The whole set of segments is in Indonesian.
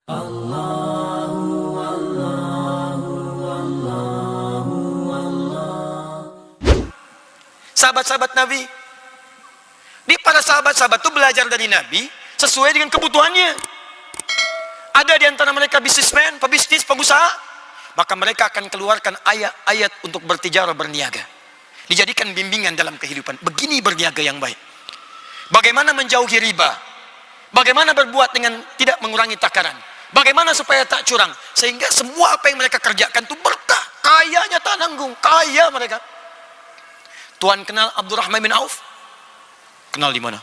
Sahabat-sahabat Nabi, di para sahabat-sahabat itu belajar dari Nabi sesuai dengan kebutuhannya. Ada di antara mereka bisnismen, pebisnis, pengusaha, maka mereka akan keluarkan ayat-ayat untuk bertijarah, berniaga. Dijadikan bimbingan dalam kehidupan. Begini berniaga yang baik. Bagaimana menjauhi riba? Bagaimana berbuat dengan tidak mengurangi takaran? Bagaimana supaya tak curang? Sehingga semua apa yang mereka kerjakan itu berkah. Kayanya tak nanggung, kaya mereka. Tuan kenal Abdurrahman bin Auf? Kenal di mana?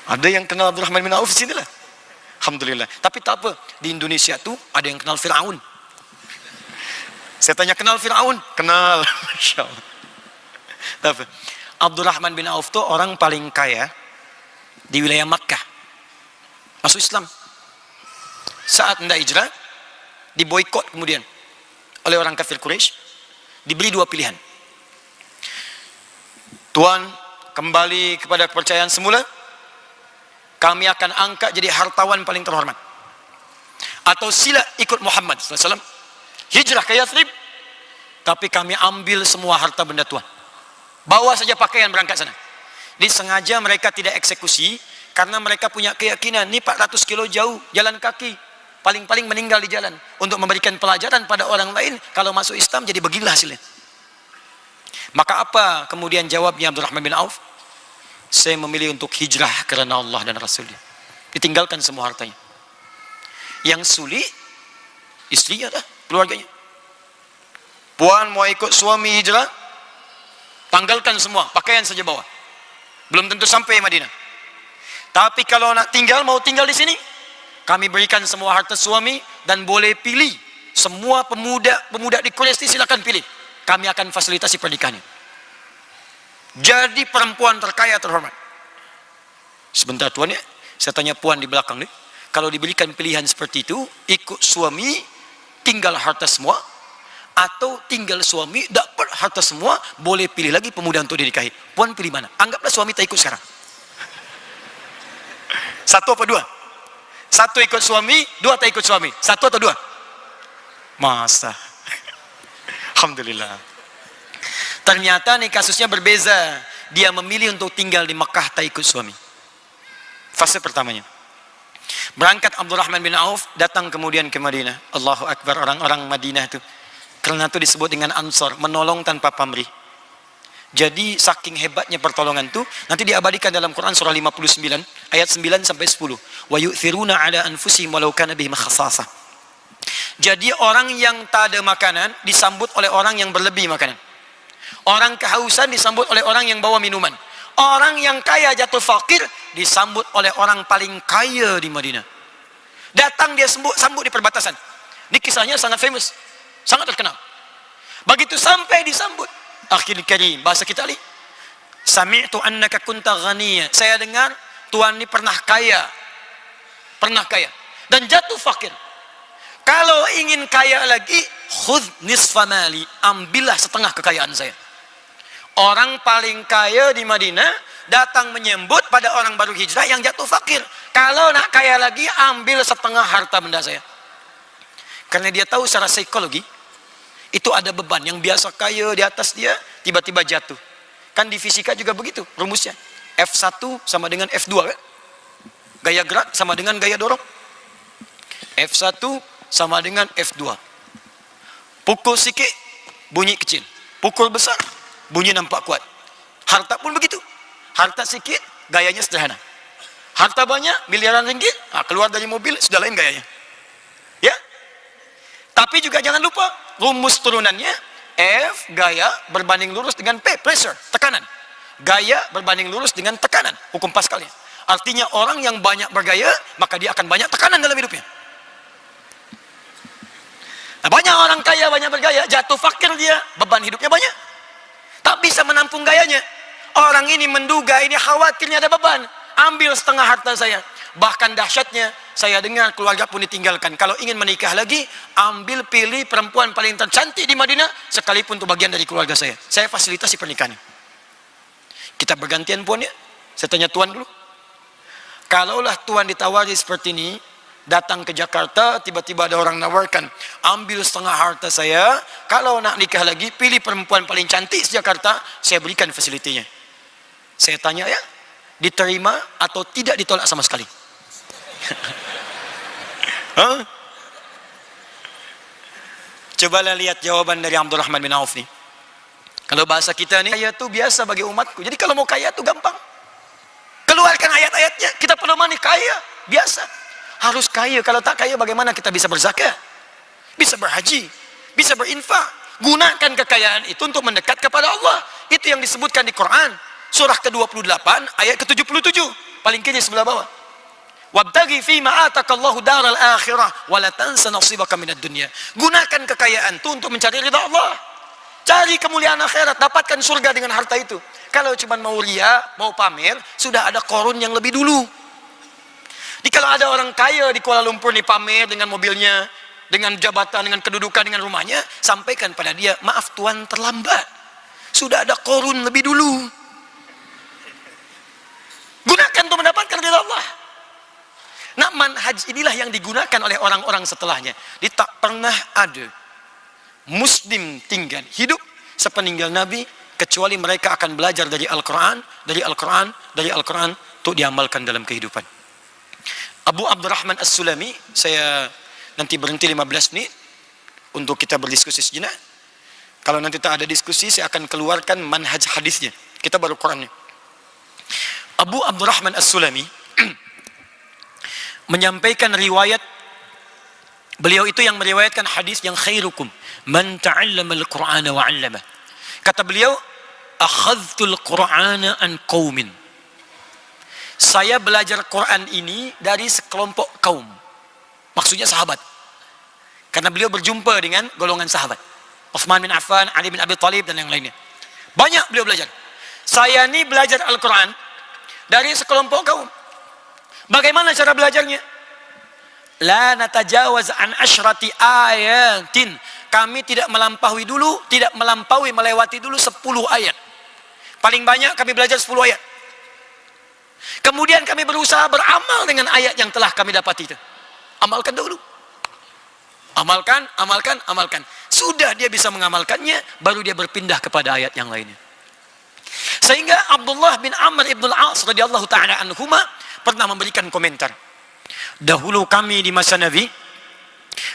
Ada yang kenal Abdurrahman bin Auf di sini lah. Alhamdulillah. Tapi tak apa, di Indonesia tuh ada yang kenal Firaun. Saya tanya, kenal Firaun? Kenal. Masya Allah. Tapi Abdurrahman bin Auf tuh orang paling kaya di wilayah Makkah. Masuk Islam. Saat hendak hijrah, diboikot kemudian oleh orang kafir Quraisy. Diberi dua pilihan. Tuan, kembali kepada kepercayaan semula, kami akan angkat jadi hartawan paling terhormat. Atau sila ikut Muhammad SAW, hijrah ke Yathrib, tapi kami ambil semua harta benda Tuan. Bawa saja pakaian berangkat sana. Disengaja mereka tidak eksekusi, karena mereka punya keyakinan, ini 400 kilo jauh, jalan kaki. Paling-paling meninggal di jalan. Untuk memberikan pelajaran pada orang lain, kalau masuk Islam jadi beginilah hasilnya. Maka apa kemudian jawabnya Abdurrahman bin Auf? Saya memilih untuk hijrah karena Allah dan Rasulnya. Ditinggalkan semua hartanya. Yang sulit, istrinya dah, keluarganya. Puan mau ikut suami hijrah, tanggalkan semua, pakaian saja bawa. Belum tentu sampai Madinah. Tapi kalau nak tinggal, mau tinggal di sini, kami berikan semua harta suami dan boleh pilih. Semua pemuda di Quraisy silakan pilih. Kami akan fasilitasi pernikahannya. Jadi perempuan terkaya terhormat. Sebentar Tuan ya, saya tanya Puan di belakang nih. Kalau diberikan pilihan seperti itu, ikut suami, tinggal harta semua, atau tinggal suami, dapat harta semua, boleh pilih lagi pemuda untuk dinikahi. Puan pilih mana? Anggaplah suami tak ikut sekarang. Satu apa dua? Satu ikut suami, dua tak ikut suami. Satu atau dua? Masa. Alhamdulillah. Ternyata nih kasusnya berbeza. Dia memilih untuk tinggal di Mekah tak ikut suami. Fase pertamanya. Berangkat Abdurrahman bin Auf, datang kemudian ke Madinah. Allahu Akbar, orang-orang Madinah itu. Karena itu disebut dengan Ansor, menolong tanpa pamrih. Jadi saking hebatnya pertolongan itu, nanti diabadikan dalam Quran surah 59 ayat 9 sampai 10. Wa yu'thiruna 'ala anfusihim walau kana bihim khassasah. Jadi orang yang tak ada makanan disambut oleh orang yang berlebih makanan. Orang kehausan disambut oleh orang yang bawa minuman. Orang yang kaya jatuh fakir disambut oleh orang paling kaya di Madinah. Datang dia sambut di perbatasan. Ini kisahnya sangat famous, sangat terkenal. Begitu sampai disambut, akhil karim, bahasa kita ni, sami'tu annaka kunta ghaniya. Saya dengar Tuhan ini pernah kaya dan jatuh fakir. Kalau ingin kaya lagi, khudh nisfa mali, ambillah setengah kekayaan saya. Orang paling kaya di Madinah datang menyambut pada orang baru hijrah yang jatuh fakir. Kalau nak kaya lagi, ambil setengah harta benda saya. Karena dia tahu secara psikologi, itu ada beban yang biasa kaya di atas dia, tiba-tiba jatuh. Kan di fisika juga begitu rumusnya. F1 sama dengan F2 kan? Gaya gerak sama dengan gaya dorong. F1 sama dengan F2. Pukul sikit, bunyi kecil. Pukul besar, bunyi nampak kuat. Harta pun begitu. Harta sikit, gayanya sederhana. Harta banyak, miliaran ringgit, keluar dari mobil, sudah lain gayanya. Ya? Tapi juga jangan lupa, rumus turunannya F, gaya berbanding lurus dengan P, pressure, tekanan. Gaya berbanding lurus dengan tekanan, hukum Pascalnya. Artinya orang yang banyak bergaya, maka dia akan banyak tekanan dalam hidupnya. Nah, banyak orang kaya, banyak bergaya, jatuh fakir dia, beban hidupnya banyak. Tak bisa menampung gayanya. Orang ini menduga, ini khawatirnya ada beban. Ambil setengah harta saya. Bahkan dahsyatnya, saya dengar keluarga pun ditinggalkan. Kalau ingin menikah lagi, ambil pilih perempuan paling tercantik di Madinah, sekalipun itu bagian dari keluarga saya. Saya fasilitasi pernikahan. Kita bergantian Puan ya. Saya tanya Tuan dulu. Kalaulah Tuhan ditawari seperti ini, datang ke Jakarta, tiba-tiba ada orang nawarkan, ambil setengah harta saya, kalau nak nikah lagi, pilih perempuan paling cantik di Jakarta, saya berikan fasilitinya. Saya tanya ya, diterima atau tidak ditolak sama sekali? Huh? Cobalah lihat jawaban dari Abdurrahman bin Auf nih. Kalau bahasa kita nih, kaya itu biasa bagi umatku. Jadi kalau mau kaya itu gampang. Keluarkan ayat-ayatnya, kita pedomani kaya, biasa. Harus kaya, kalau tak kaya bagaimana kita bisa berzakat? Bisa berhaji, bisa berinfak. Gunakan kekayaan itu untuk mendekat kepada Allah. Itu yang disebutkan di Quran. Surah ke-28, ayat ke-77. Paling kiri sebelah bawah. Wabtaghi fima atakallahu daral akhirah wa la tansa nasibaka minad dunya. Gunakan kekayaan itu untuk mencari ridha Allah. Cari kemuliaan akhirat, dapatkan surga dengan harta itu. Kalau cuma mau ria, mau pamer, sudah ada korun yang lebih dulu. Jadi kalau ada orang kaya di Kuala Lumpur nih pamer dengan mobilnya, dengan jabatan, dengan kedudukan, dengan rumahnya, sampaikan pada dia, maaf Tuhan terlambat. Sudah ada korun lebih dulu. Gunakan untuk mendapatkan ridha Allah. Nah, manhaj inilah yang digunakan oleh orang-orang setelahnya. Jadi tak pernah ada Muslim tinggal hidup sepeninggal Nabi kecuali mereka akan belajar dari Al-Quran, untuk diamalkan dalam kehidupan. Abu Abdurrahman As-Sulami, saya nanti berhenti 15 menit untuk kita berdiskusi sejenak. Kalau nanti tak ada diskusi, saya akan keluarkan manhaj hadisnya. Kita baru Qurannya. Abu Abdurrahman As-Sulami menyampaikan riwayat, beliau itu yang meriwayatkan hadis yang khairukum man ta'allama al-Qur'ana wa 'allamah. Kata beliau, akhadhtul Qur'ana an qaumin. Saya belajar Quran ini dari sekelompok kaum. Maksudnya sahabat. Karena beliau berjumpa dengan golongan sahabat. Utsman bin Affan, Ali bin Abi Thalib dan yang lainnya. Banyak beliau belajar. Saya ini belajar Al-Quran dari sekelompok kaum. Bagaimana cara belajarnya? La natajawaz an asyrati ayatin. Kami tidak melampaui dulu, melewati dulu 10 ayat. Paling banyak kami belajar 10 ayat. Kemudian kami berusaha beramal dengan ayat yang telah kami dapat itu. Amalkan dulu. Amalkan. Sudah dia bisa mengamalkannya, baru dia berpindah kepada ayat yang lainnya. Sehingga Abdullah bin Amr ibn al-As radhiyallahu ta'ala anhuma pernah memberikan komentar. Dahulu kami di masa Nabi,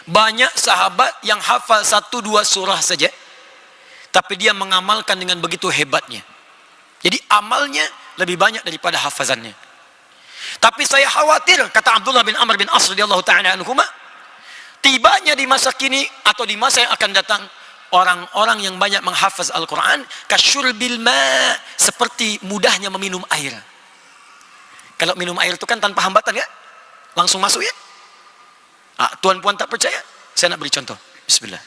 banyak sahabat yang hafal 1-2 surah saja, tapi dia mengamalkan dengan begitu hebatnya. Jadi amalnya lebih banyak daripada hafazannya. Tapi saya khawatir, kata Abdullah bin Amr bin As radhiyallahu ta'ala anhuma, tibanya di masa kini atau di masa yang akan datang, orang-orang yang banyak menghafaz Al-Quran kasyurbil ma, seperti mudahnya meminum air. Kalau minum air itu kan tanpa hambatan ya, langsung masuk ya. Tuan-puan tak percaya, saya nak beri contoh. Bismillah.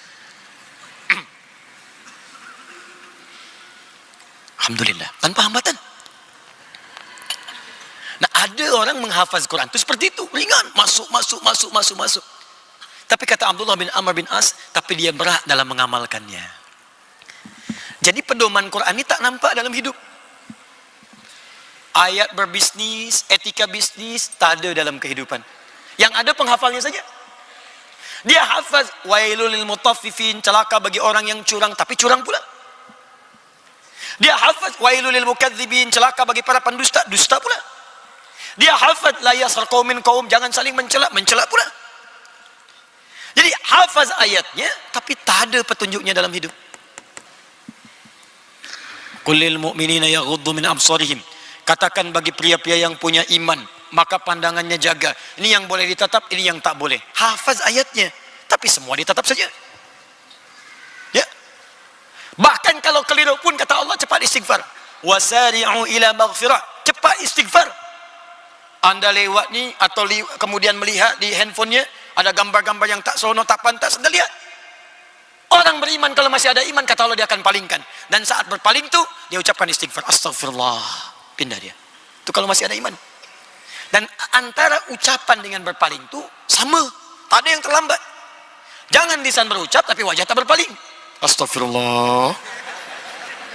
Alhamdulillah, tanpa hambatan. Nah, ada orang menghafaz Quran itu seperti itu, ringan, masuk. Tapi kata Abdullah bin Amr bin As, tapi dia berat dalam mengamalkannya. Jadi pedoman Quran ini tak nampak dalam hidup. Ayat berbisnis, etika bisnis, tak ada dalam kehidupan. Yang ada penghafalnya saja. Dia hafaz, wailul lil mutaffifin, celaka bagi orang yang curang, tapi curang pula. Dia hafaz, wailul lil mukadzibin, celaka bagi para pendusta, dusta pula. Dia hafaz, la yaskhar qaumin qaum, jangan saling mencela pula. Jadi hafaz ayatnya, tapi tak ada petunjuknya dalam hidup. Qul lil mu'minina yaghuddu min absarihim. Katakan bagi pria-pria yang punya iman, maka pandangannya jaga. Ini yang boleh ditatap, ini yang tak boleh. Hafaz ayatnya, tapi semua ditatap saja. Ya. Bahkan kalau keliru pun kata Allah, cepat istighfar. Wasari'u ila maghfirah. Cepat istighfar. Anda lewat ni atau kemudian melihat di handphonenya ada gambar-gambar yang tak seronok, tak pantas, Anda lihat. Orang beriman kalau masih ada iman, kata Allah, dia akan palingkan. Dan saat berpaling tu, dia ucapkan istighfar. Astagfirullah. Pindah dia. Itu kalau masih ada iman. Dan antara ucapan dengan berpaling itu sama. Tak ada yang terlambat. Jangan lisan berucap tapi wajah tak berpaling. Astagfirullah.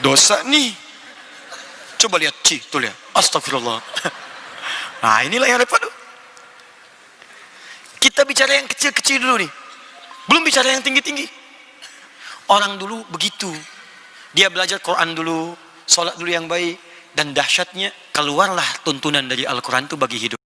Dosa nih. Coba lihat, tuh lihat. Astagfirullah. Nah, inilah yang repot. Kita bicara yang kecil-kecil dulu nih. Belum bicara yang tinggi-tinggi. Orang dulu begitu. Dia belajar Quran dulu, sholat dulu yang baik, dan dahsyatnya keluarlah tuntunan dari Al-Quran itu bagi hidup.